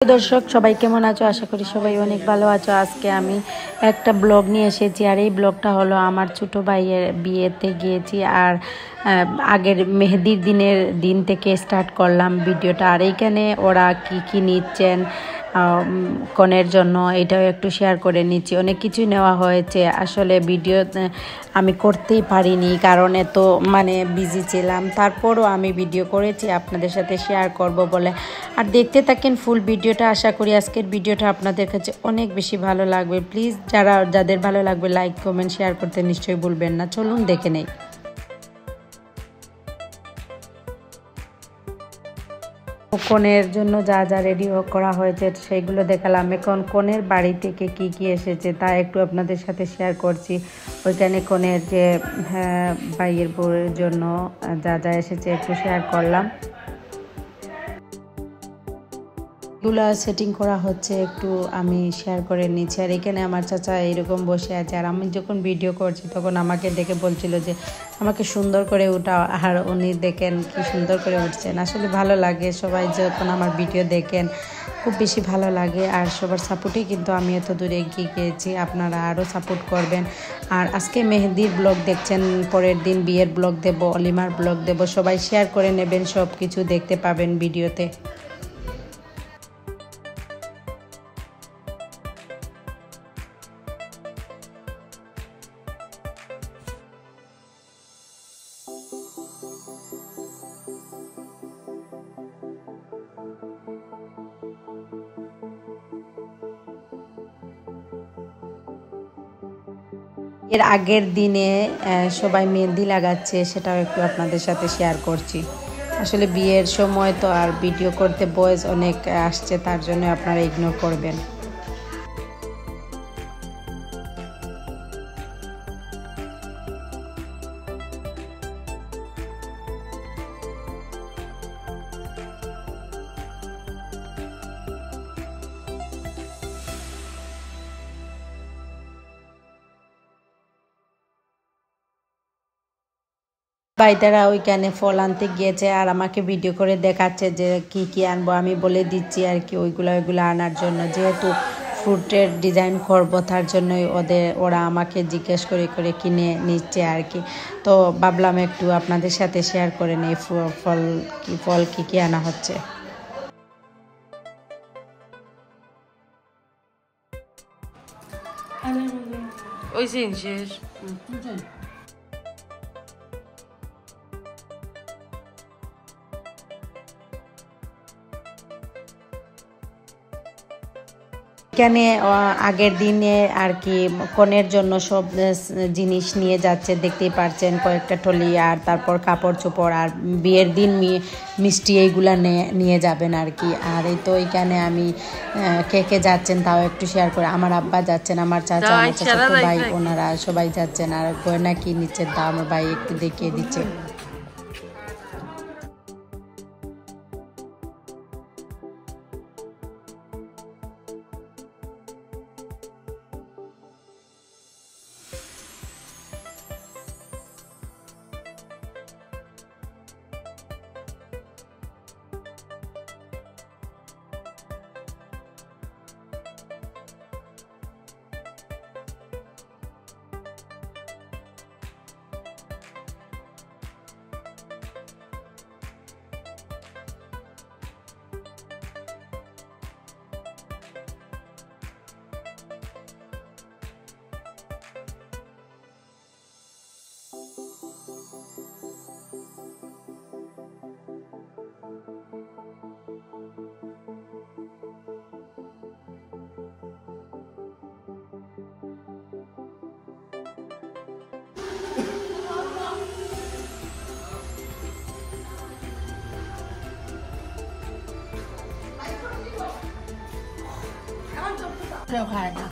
দর্শক সবাই কেমন আছো? আশা করি সবাই অনেক ভালো আছো। আজকে আমি একটা ব্লগ নিয়ে এসেছি, আর এই ব্লগটা হলো আমার ছোট ভাইয়ের বিয়েতে গিয়েছি, আর আগের মেহেদির দিন থেকে স্টার্ট করলাম ভিডিওটা। আর এইখানে ওরা কি নিচ্ছেন কনের জন্য এটাও একটু শেয়ার করে নিচ্ছি। অনেক কিছু নেওয়া হয়েছে, আসলে ভিডিও আমি করতেই পারিনি কারণ এত বিজি ছিলাম। তারপরও আমি ভিডিও করেছি আপনাদের সাথে শেয়ার করব বলে। আর দেখতে থাকেন ফুল ভিডিওটা। আশা করি আজকের ভিডিওটা আপনাদের কাছে অনেক বেশি ভালো লাগবে। প্লিজ যাদের ভালো লাগবে লাইক কমেন্ট শেয়ার করতে নিশ্চয়ই ভুলবেন না। চলুন দেখে নেই। কনের জন্য যা যা রেডি করা হয়েছে সেগুলো দেখালাম। এখন কনের বাড়ি থেকে কি এসেছে তা একটু আপনাদের সাথে শেয়ার করছি। ওইখানে কনের যে ভাইয়ের বউয়ের জন্য যা যা এসেছে একটু শেয়ার করলাম। এগুলো সেটিং করা হচ্ছে, একটু আমি শেয়ার করে নিচ্ছি। আর এখানে আমার চাচা এইরকম বসে আছে, আর আমি যখন ভিডিও করছি তখন আমাকে দেখে বলছিল যে আমাকে সুন্দর করে উঠাও, আর উনি দেখেন কি সুন্দর করে উঠছেন। আসলে ভালো লাগে, সবাই যখন আমার ভিডিও দেখেন খুব বেশি ভালো লাগে। আর সবার সাপোর্টেই কিন্তু আমি এত দূরে এগিয়ে গিয়েছি, আপনারা আরও সাপোর্ট করবেন। আর আজকে মেহেদির ব্লগ দেখছেন, পরের দিন বিয়ের ব্লগ দেব, অলিমার ব্লগ দেব, সবাই শেয়ার করে নেবেন, সব কিছু দেখতে পাবেন ভিডিওতে। এর আগের দিনে সবাই মেহেন্দি লাগাচ্ছে, সেটাও একটু আপনাদের সাথে শেয়ার করছি। আসলে বিয়ের সময় তো আর ভিডিও করতে বয়েজ অনেক আসছে, তার জন্য আপনারা ইগনোর করবেন। ভাইটারা ওইখানে ফল আনতে গিয়েছে, আর আমাকে ভিডিও করে দেখাচ্ছে যে কি আনবো। আমি বলে দিচ্ছি আর কি ওইগুলো আনার জন্য, যেহেতু ফ্রুটের ডিজাইন করব তার জন্যই ওরা আমাকে জিজ্ঞেস করে কিনে নিচ্ছে আর কি। তো ভাবলাম একটু আপনাদের সাথে শেয়ার করে নেই ফল কি আনা হচ্ছে। ওই শেষ এখানে আগের দিনে আর কি কনের জন্য সব জিনিস নিয়ে যাচ্ছে, দেখতেই পারছেন, কয়েকটা টলি, আর তারপর কাপড় চোপড়, আর বিয়ের দিন মিষ্টি এইগুলা নিয়ে যাবেন আর কি। আর এই তো এখানে আমি কে যাচ্ছেন তাও একটু শেয়ার করে। আমার আব্বা যাচ্ছেন, আমার চাচা, আমার চাচাতো ভাই, ওনারা সবাই যাচ্ছেন। আর গয়না কি নিচ্ছেন তা আমার ভাই একটু দেখিয়ে দিচ্ছে।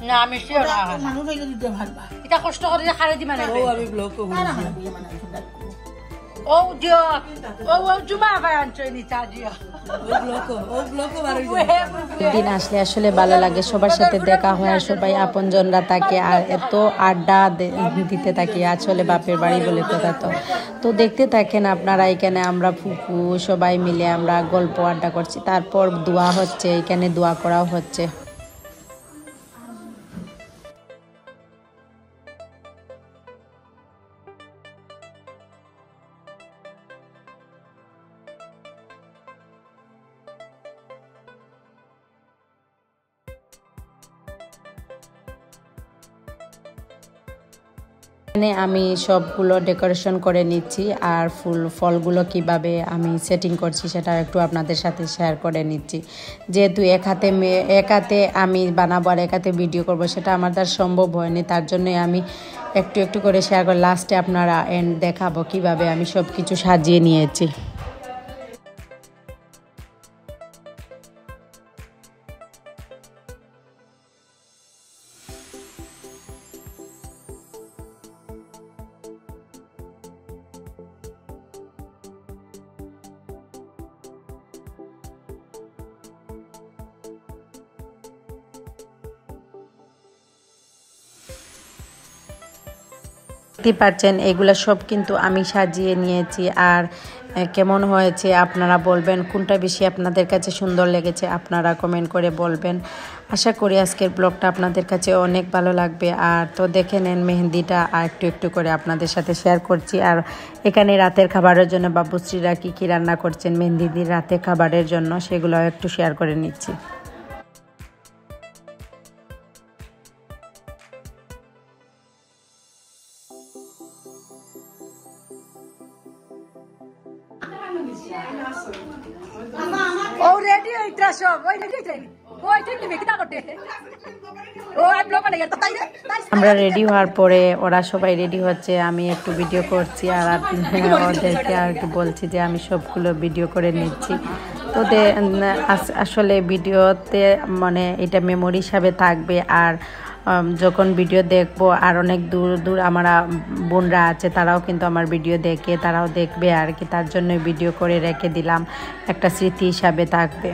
না আমি মানুষ দিতে পারবা, এটা কষ্ট করে খারে দিবা না। আমি ব্লগ ও দিও ও জুমা আবার আনছো নিচা দিও। দিন আসলে আসলে ভালো লাগে, সবার সাথে দেখা হয় আর সবাই আপনজনরা থাকে আর এত আড্ডা দিতে থাকি, আসলে বাপের বাড়ি বলে কথা। তো দেখতে থাকেন আপনারা। এখানে আমরা ফুফু সবাই মিলে আমরা গল্প আড্ডা করছি, তারপর দোয়া হচ্ছে, এখানে দোয়া করাও হচ্ছে। এখানে আমি সবগুলো ডেকোরেশন করে নিচ্ছি আর ফলগুলো কিভাবে আমি সেটিং করছি সেটা একটু আপনাদের সাথে শেয়ার করে নিচ্ছি। যেহেতু এক হাতে আমি বানাবো আর এক হাতে ভিডিও করবো, সেটা আমার দ্বারা সম্ভব হয়নি, তার জন্যই আমি একটু একটু করে শেয়ার করে লাস্টে আপনারা এন্ড দেখাবো কিভাবে আমি সব কিছু সাজিয়ে নিয়েছি। দেখতে পাচ্ছেন এগুলো সব কিন্তু আমি সাজিয়ে নিয়েছি। আর কেমন হয়েছে আপনারা বলবেন, কোনটা বেশি আপনাদের কাছে সুন্দর লেগেছে আপনারা কমেন্ট করে বলবেন। আশা করি আজকের ব্লগটা আপনাদের কাছে অনেক ভালো লাগবে। আর তো দেখে নেন মেহেন্দিটা আর একটু একটু করে আপনাদের সাথে শেয়ার করছি। আর এখানে রাতের খাবারের জন্য বাবুশ্রীরা কী রান্না করছেন মেহেন্দিদির রাতের খাবারের জন্য, সেগুলো একটু শেয়ার করে নিচ্ছি। আমরা রেডি হওয়ার পরে ওরা সবাই রেডি হচ্ছে, আমি একটু ভিডিও করছি আর ওদেরকে আর কি বলছি যে আমি সবগুলো ভিডিও করে নিচ্ছি। তো আসলে ভিডিওতে মানে এটা মেমোরি হিসাবে থাকবে। আর যখন ভিডিও দেখবো আর অনেক দূর দূর আমার বোনরা আছে, তারাও কিন্তু আমার ভিডিও দেখে, তারাও দেখবে আর কি, তার জন্য ভিডিও করে রেখে দিলাম, একটা স্মৃতি হিসাবে থাকবে।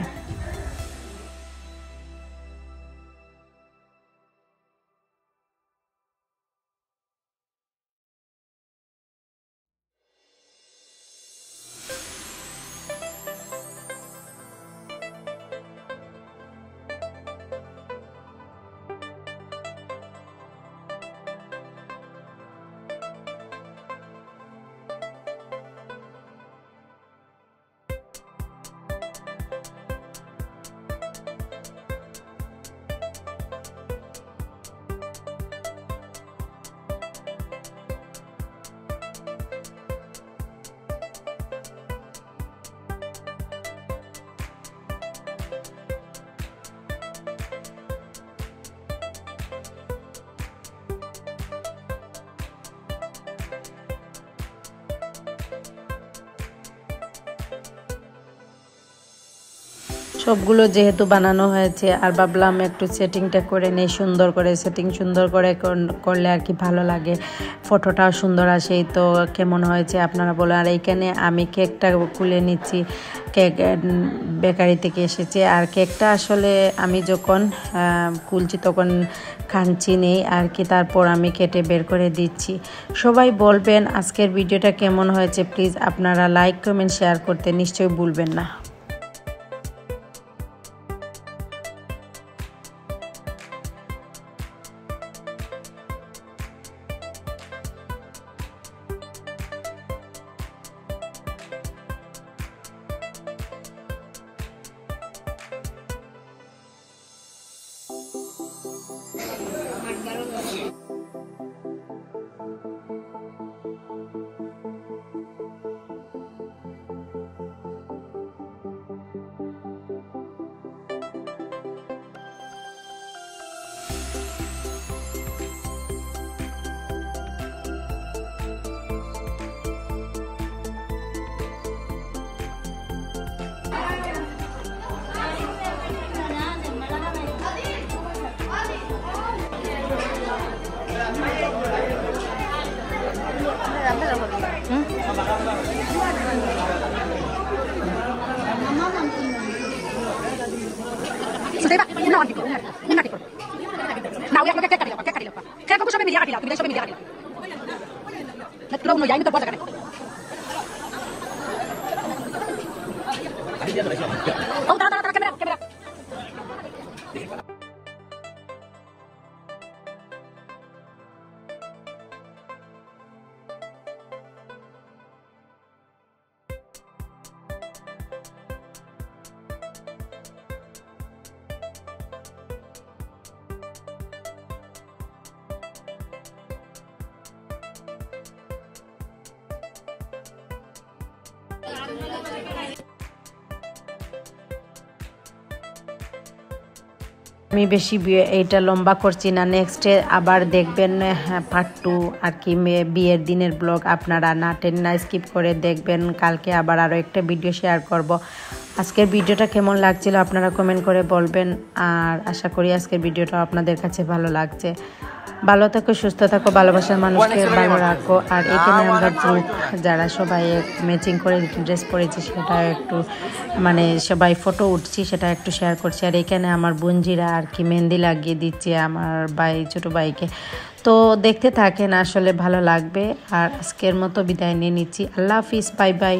সবগুলো যেহেতু বানানো হয়েছে আর ভাবলাম একটু সেটিংটা করে নেই, সুন্দর করে সুন্দর করে করলে আর কি ভালো লাগে, ফটোটাও সুন্দর আসে। তো কেমন হয়েছে আপনারা বলেন। আর এইখানে আমি কেকটা খুলে নিচ্ছি, কেক বেকারি থেকে এসেছে। আর কেকটা আসলে আমি যখন খুলছি তখন খানছি নেই আর কি, তারপর আমি কেটে বের করে দিচ্ছি। সবাই বলবেন আজকের ভিডিওটা কেমন হয়েছে, প্লিজ আপনারা লাইক কমেন্ট শেয়ার করতে নিশ্চয়ই ভুলবেন না। না ওই আপনাকে কেক কাটি দাও কেক তো সবাই মিলিয়ে কাটি দাও তুমি সবাই মিলিয়ে কাটি দাও পুরো উনো যাই তো বড় জায়গা ও দাঁড়া ক্যামেরা আমি বেশি এইটা লম্বা করছি না, নেক্সটে আবার দেখবেন পার্ট 2 আর কি বিয়ের দিনের ব্লগ। আপনারা না টেন না স্কিপ করে দেখবেন। কালকে আবার আরও একটা ভিডিও শেয়ার করব। আজকের ভিডিওটা কেমন লাগছিল আপনারা কমেন্ট করে বলবেন, আর আশা করি আজকের ভিডিওটা আপনাদের কাছে ভালো লাগছে। ভালো থাকো, সুস্থ থাকো, ভালোবাসার মানুষকে ভালো রাখো। আর এখানে আমরা গ্রুপ যারা সবাই ম্যাচিং করে ড্রেস পরেছি সেটা একটু মানে সবাই ফটো উঠছি সেটা একটু শেয়ার করছি। আর এখানে আমার বোনজিরা আর কি মেহেন্দি লাগিয়ে দিচ্ছে আমার ছোটো ভাইকে। তো দেখতে থাকেন, আসলে ভালো লাগবে। আর আজকের মতো বিদায় নিয়ে নিচ্ছি। আল্লাহ হাফিজ, বাই বাই।